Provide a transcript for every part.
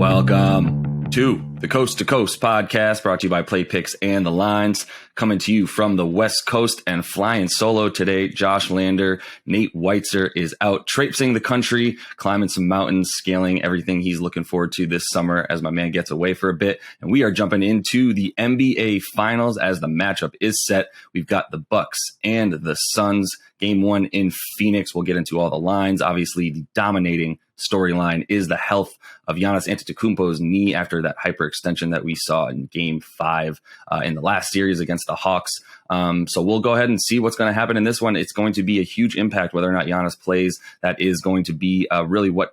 Welcome to the Coast to Coast podcast, brought to you by Play Picks and the Lines, coming to you from the West Coast and flying solo today. Josh Lander, Nate Weitzer is out traipsing the country, climbing some mountains, scaling everything he's looking forward to this summer as my man gets away for a bit. And we are jumping into the NBA Finals as the matchup is set. We've got the Bucks and the Suns. Game one in Phoenix. We'll get into all the lines. Obviously, the dominating storyline is the health of Giannis Antetokounmpo's knee after that hyperextension that we saw in Game 5 in the last series against the Hawks. So we'll go ahead and see what's going to happen in this one. It's going to be a huge impact whether or not Giannis plays. That is going to be really what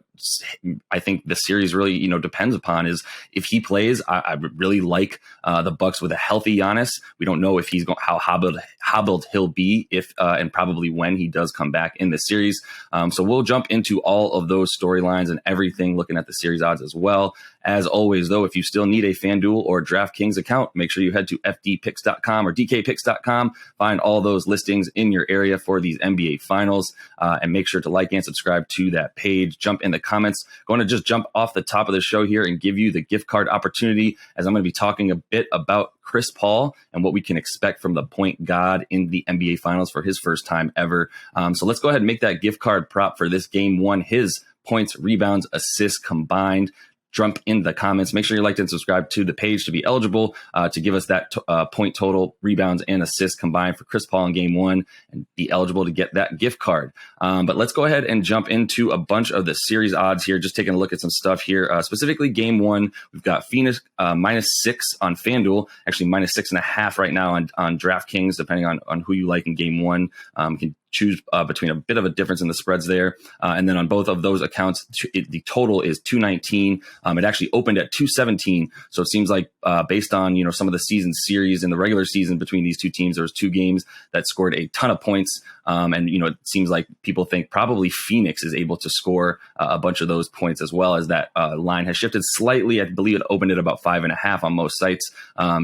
I think the series really, depends upon. Is if he plays, I really like the Bucks with a healthy Giannis. We don't know if he's how hobbled he'll be if and probably when he does come back in the series. So we'll jump into all of those storylines and everything, looking at the series odds as well. As always, though, if you still need a FanDuel or DraftKings account, make sure you head to fdpicks.com or dkpicks.com. Find all those listings in your area for these NBA Finals, and make sure to like and subscribe to that page. Jump in the comments. Going to just jump off the top of the show here and give you the gift card opportunity, as I'm going to be talking a bit about Chris Paul and what we can expect from the point god in the NBA Finals for his first time ever. So let's go ahead and make that gift card prop for this game one. His points, rebounds, assists combined. Jump in the comments. Make sure you like and subscribe to the page to be eligible to give us that point total, rebounds, and assists combined for Chris Paul in game one and be eligible to get that gift card. But let's go ahead and jump into a bunch of the series odds here. Just taking a look at some stuff here. Specifically, game one, we've got Phoenix -6 on FanDuel, actually -6.5 right now on DraftKings, depending on who you like in game one. You can choose between a bit of a difference in the spreads there. And then on both of those accounts, the total is 219. It actually opened at 217. So it seems like based on, some of the season series in the regular season between these two teams, there was two games that scored a ton of points. And, it seems like people think probably Phoenix is able to score a bunch of those points, as well as that line has shifted slightly. I believe it opened at about 5.5 on most sites.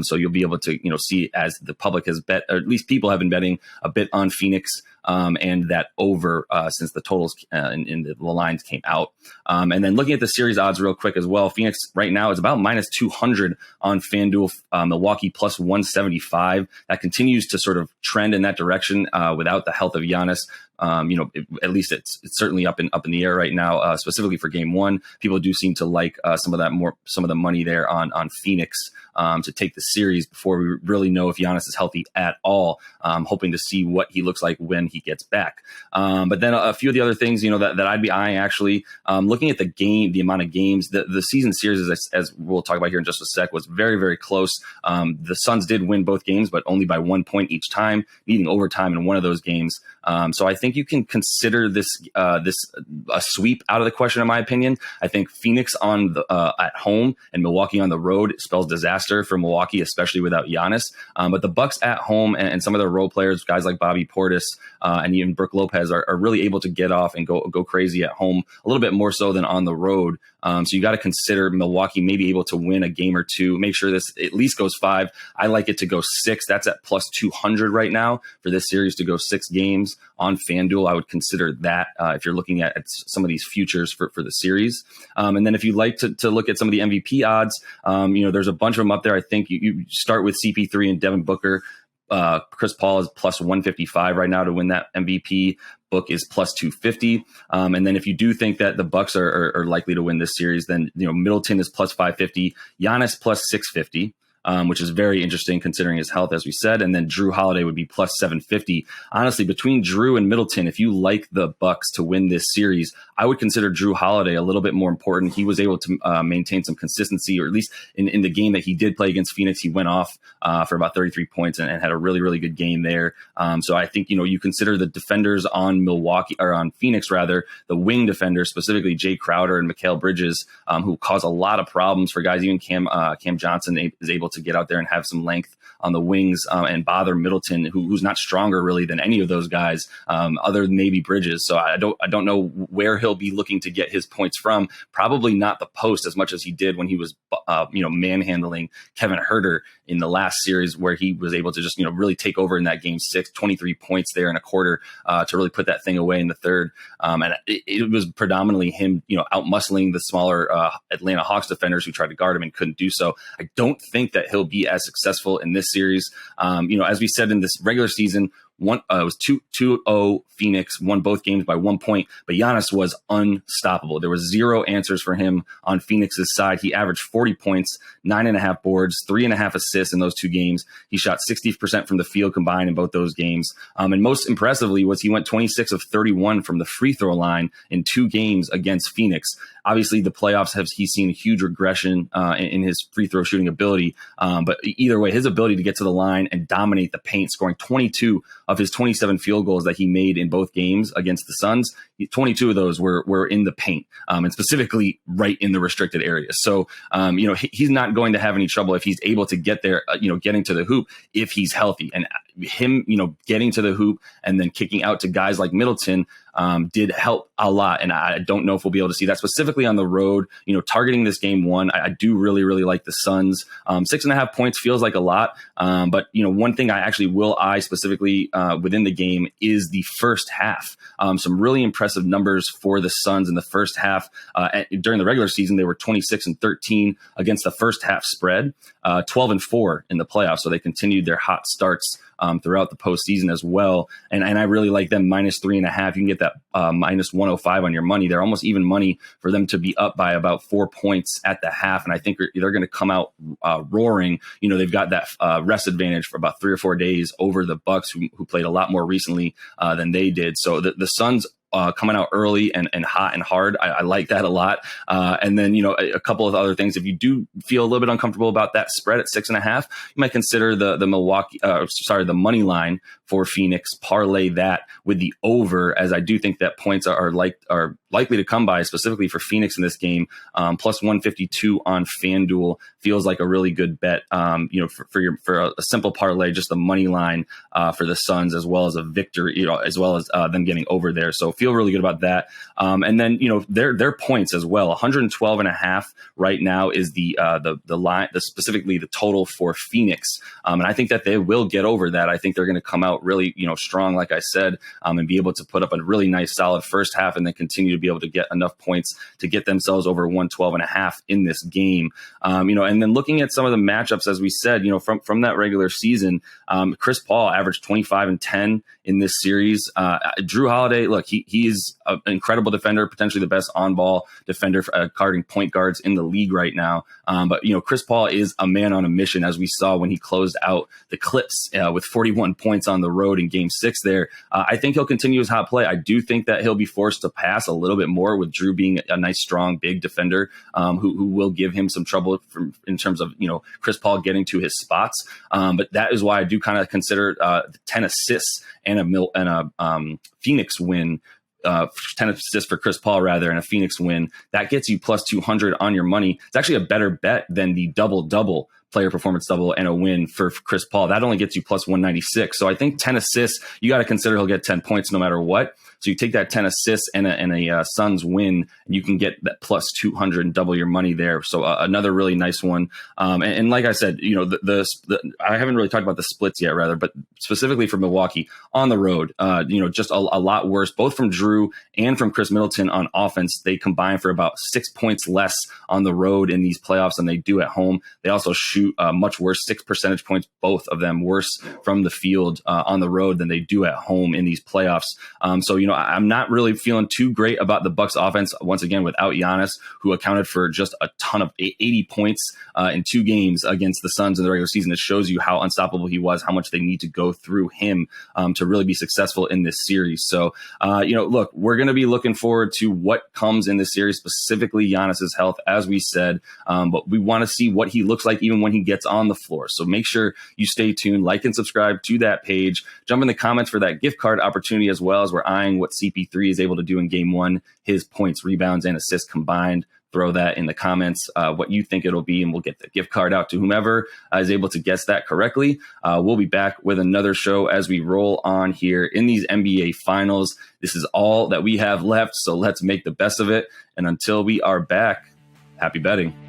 So you'll be able to, see as the public has bet, or at least people have been betting a bit on Phoenix. And that over since the totals and the lines came out. And then looking at the series odds real quick as well, Phoenix right now is about -200 on FanDuel, Milwaukee +175. That continues to sort of trend in that direction without the health of Giannis. At least it's certainly up in the air right now, specifically for game one. People do seem to like some of the money there on Phoenix to take the series before we really know if Giannis is healthy at all. Hoping to see what he looks like when he gets back. But then a few of the other things, that I'd be eyeing actually, looking at the amount of games, the season series, as we'll talk about here in just a sec, was very, very close. The Suns did win both games, but only by 1 point each time, needing overtime in one of those games. So I think you can consider this a sweep out of the question, in my opinion. I think Phoenix at home and Milwaukee on the road spells disaster for Milwaukee, especially without Giannis. But the Bucks at home and some of their role players, guys like Bobby Portis and even Brook Lopez, are really able to get off and go crazy at home a little bit more so than on the road. So you got to consider Milwaukee maybe able to win a game or two. Make sure this at least goes 5. I like it to go 6. That's at +200 right now for this series to go 6 games on FanDuel. I would consider that if you're looking at some of these futures for the series. And then if you'd like to look at some of the MVP odds, there's a bunch of them up there. I think you start with CP3 and Devin Booker. Chris Paul is +155 right now to win that MVP. Book is +250. And then if you do think that the Bucks are likely to win this series, then Middleton is +550, Giannis +650. Which is very interesting considering his health, as we said. And then Drew Holiday would be +750. Honestly, between Drew and Middleton, if you like the Bucks to win this series, I would consider Drew Holiday a little bit more important. He was able to maintain some consistency, or at least in the game that he did play against Phoenix, he went off for about 33 points and had a really, really good game there. So I think, you consider the defenders on Phoenix, the wing defenders, specifically Jay Crowder and Mikal Bridges, who cause a lot of problems for guys. Even Cam Johnson is able to to get out there and have some length on the wings and bother Middleton, who's not stronger really than any of those guys, other than maybe Bridges. So I don't know where he'll be looking to get his points from. Probably not the post as much as he did when he was manhandling Kevin Huerter in the last series, where he was able to just really take over in that game 6, 23 points there in a quarter to really put that thing away in the third. And it was predominantly him out muscling the smaller Atlanta Hawks defenders who tried to guard him and couldn't do so. I don't think that he'll be as successful in this series. As we said in this regular season, it was 2-0 Phoenix, won both games by 1 point, but Giannis was unstoppable. There was zero answers for him on Phoenix's side. He averaged 40 points, 9.5 boards, 3.5 assists in those 2 games. He shot 60% from the field combined in both those games. And most impressively was he went 26 of 31 from the free throw line in 2 games against Phoenix. Obviously, the playoffs he's seen a huge regression in his free throw shooting ability. But either way, his ability to get to the line and dominate the paint, scoring 22 of his 27 field goals that he made in both games against the Suns, 22 of those were in the paint, and specifically right in the restricted area. So, he's not going to have any trouble if he's able to get there, getting to the hoop if he's healthy. And him, getting to the hoop and then kicking out to guys like Middleton did help a lot. And I don't know if we'll be able to see that specifically on the road, targeting this game 1. I do really, really like the Suns. 6.5 points feels like a lot. But, one thing I actually will eye specifically within the game is the first half. Some really impressive numbers for the Suns in the first half. During the regular season, they were 26-13 against the first half spread, 12-4 in the playoffs. So they continued their hot starts throughout the postseason as well. And I really like them -3.5. You can get that -105 on your money. They're almost even money for them to be up by about 4 points at the half. And I think they're going to come out roaring. They've got that rest advantage for about 3 or 4 days over the Bucks, who played a lot more recently than they did. So the Suns coming out early and hot and hard. I like that a lot. And then, a couple of other things. If you do feel a little bit uncomfortable about that spread at 6.5, you might consider the money line for Phoenix, parlay that with the over, as I do think that points are likely to come by, specifically for Phoenix in this game. Plus 152 on FanDuel feels like a really good bet, for a simple parlay, just the money line for the Suns, as well as a victory, as well as them getting over there. So feel really good about that. And then, their points as well, 112.5 right now is the line, specifically the total for Phoenix. And I think that they will get over that. I think they're going to come out really, strong, like I said, and be able to put up a really nice solid first half and then continue to be able to get enough points to get themselves over 112.5 in this game. And then looking at some of the matchups, as we said, from that regular season, Chris Paul averaged 25 and 10 in this series. Drew Holiday, look, he's an incredible defender, potentially the best on-ball defender guarding point guards in the league right now. But Chris Paul is a man on a mission, as we saw when he closed out the Clips with 41 points on the road in Game 6 there. I think he'll continue his hot play. I do think that he'll be forced to pass a little bit more, with Drew being a nice, strong, big defender who will give him some trouble in terms of, Chris Paul getting to his spots. But that is why I do kind of consider 10 assists and a Phoenix win, 10 assists for Chris Paul rather, and a Phoenix win. That gets you plus 200 on your money. It's actually a better bet than the double-double, player performance double, and a win for Chris Paul. That only gets you plus 196. So I think 10 assists, you got to consider he'll get 10 points no matter what. So you take that 10 assists and a Suns win, and you can get that plus 200 and double your money there. So another really nice one. And like I said, I haven't really talked about the splits yet, rather, but specifically for Milwaukee on the road, just a lot worse, both from Drew and from Chris Middleton on offense. They combine for about 6 points less on the road in these playoffs than they do at home. They also shoot much worse, 6 percentage points, both of them worse from the field on the road than they do at home in these playoffs. So I'm not really feeling too great about the Bucks offense, once again, without Giannis, who accounted for just a ton of 80 points in 2 games against the Suns in the regular season. It shows you how unstoppable he was, how much they need to go through him to really be successful in this series. So, look, we're going to be looking forward to what comes in this series, specifically Giannis's health, as we said, but we want to see what he looks like even when he gets on the floor. So make sure you stay tuned, like and subscribe to that page. Jump in the comments for that gift card opportunity, as well as we're eyeing what CP3 is able to do in Game 1, his points, rebounds, and assists combined. throw that in the comments, what you think it'll be, and we'll get the gift card out to whomever is able to guess that correctly. We'll be back with another show as we roll on here in these NBA finals. This is all that we have left, so let's make the best of it. And until we are back, happy betting.